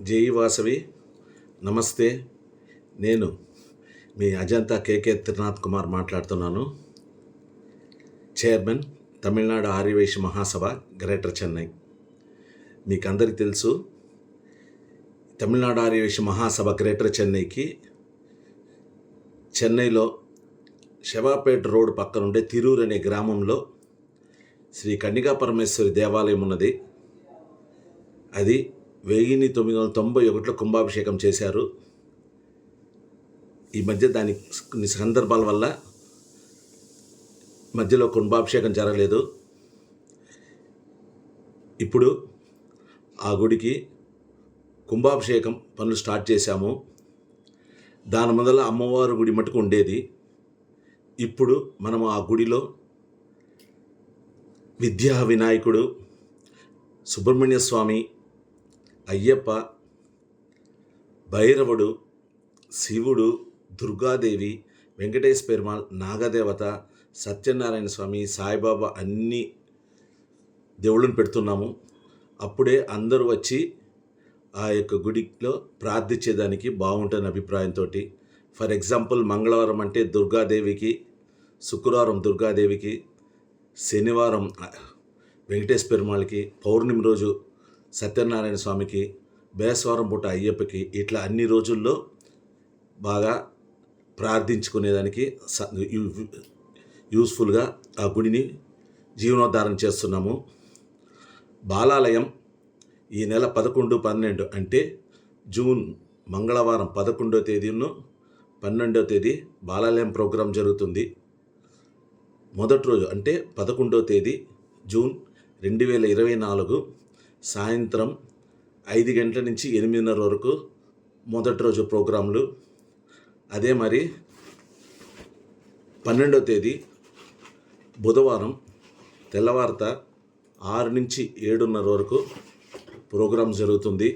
జై వాసవి. నమస్తే. నేను మీ అజంతా కేకే త్రినాథ్ కుమార్ మాట్లాడుతున్నాను. చైర్మన్ తమిళనాడు ఆర్యవైశ్య మహాసభ గ్రేటర్ చెన్నై. మీకు అందరికీ తెలుసు, తమిళనాడు ఆర్యవైశ్య మహాసభ గ్రేటర్ చెన్నైకి చెన్నైలో శవాపేట రోడ్ పక్కనుండే తిరూర్ అనే గ్రామంలో శ్రీ కన్నికా పరమేశ్వరి దేవాలయం ఉన్నది. అది 1991లో కుంభాభిషేకం చేశారు. ఈ మధ్య దాని కొన్ని సందర్భాల వల్ల మధ్యలో కుంభాభిషేకం జరగలేదు. ఇప్పుడు ఆ గుడికి కుంభాభిషేకం పనులు స్టార్ట్ చేశాము. దాని మొదల అమ్మవారి గుడి మటుకు ఉండేది. ఇప్పుడు మనము ఆ గుడిలో విద్యా వినాయకుడు, సుబ్రహ్మణ్య స్వామి, అయ్యప్ప, భైరవుడు, శివుడు, దుర్గాదేవి, వెంకటేశ్వర పెరుమాళ్, నాగదేవత, సత్యనారాయణ స్వామి, సాయిబాబా అన్ని దేవుళ్ళని పెడుతున్నాము. అప్పుడే అందరూ వచ్చి ఆ యొక్క గుడిలో ప్రార్థించేదానికి బాగుంటుంది అభిప్రాయంతో. ఫర్ ఎగ్జాంపుల్, మంగళవారం అంటే దుర్గాదేవికి, శుక్రవారం దుర్గాదేవికి, శనివారం వెంకటేశ్వర పెరుమాళ్ళకి, పౌర్ణమి రోజు సత్యనారాయణ స్వామికి, బేస్వారం పూట అయ్యప్పకి, ఇట్లా అన్ని రోజుల్లో బాగా ప్రార్థించుకునేదానికి యూస్ఫుల్గా ఆ గుడిని జీవనోద్ధారణ చేస్తున్నాము. బాలాలయం ఈ నెల 11, 12 అంటే జూన్ మంగళవారం 11వ తేదీను 12వ తేదీ బాలాలయం ప్రోగ్రాం జరుగుతుంది. మొదటి రోజు అంటే 11వ తేదీ జూన్ 2024 సాయంత్రం 5 గంటల నుంచి 8:30 వరకు మొదటి రోజు ప్రోగ్రాంలు. అదే మరి 12వ తేదీ బుధవారం తెల్లవారుత 6 నుంచి 7:30 వరకు ప్రోగ్రాం జరుగుతుంది.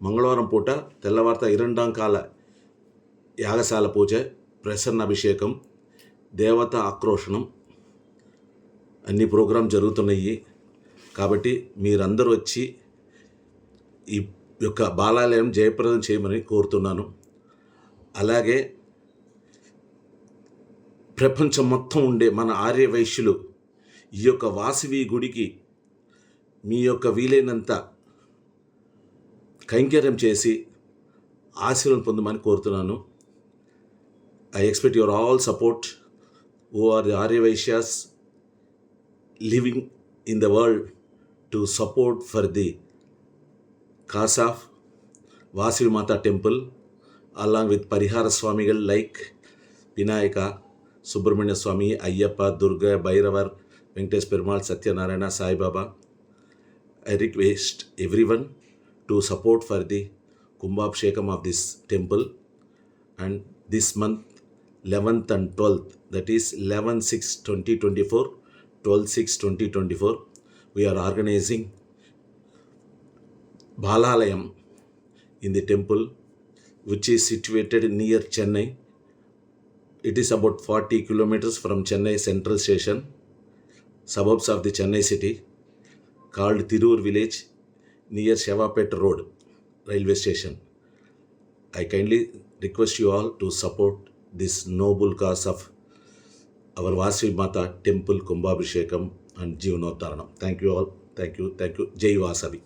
మంగళవారం పూట తెల్లవారుత 2 కాల యాగశాల పూజ, ప్రసన్న అభిషేకం, దేవత ఆక్రోషణం అన్ని ప్రోగ్రాం జరుగుతున్నాయి. కాబట్టి మీరందరూ వచ్చి ఈ యొక్క బాలాలయం జయప్రదం చేయమని కోరుతున్నాను. అలాగే ప్రపంచం మొత్తం ఉండే మన ఆర్య వైశ్యులు ఈ యొక్క వాసవి గుడికి మీ యొక్క వీలైనంత కైంకర్యం చేసి ఆశీర్వాదం పొందమని కోరుతున్నాను. I expect your all support who are the Arya Vaishyas living in the world to support for the cause of Vasavi Mata temple along with Parihara Swamigal like Vinayaka, Subramanya Swami, Ayyappa, Durga, Bhairavar, Venkateswara Perumal, Satyanarayana, Sai Baba. I request everyone to support for the Kumbhabhishekam of this temple, and this month 11th and 12th, that is 11/6/2024, 12/6/2024, we are organizing Balalayam in the temple which is situated near Chennai. It is about 40 kilometers from Chennai Central Station, suburbs of the Chennai city, called Tirur village near Shavapet Road, railway station. I kindly request you all to support this noble cause of our Vasavi Mata temple Kumbhabhishekam and Jeevanodharanam. Thank you all. Thank you. Jai Vasavi.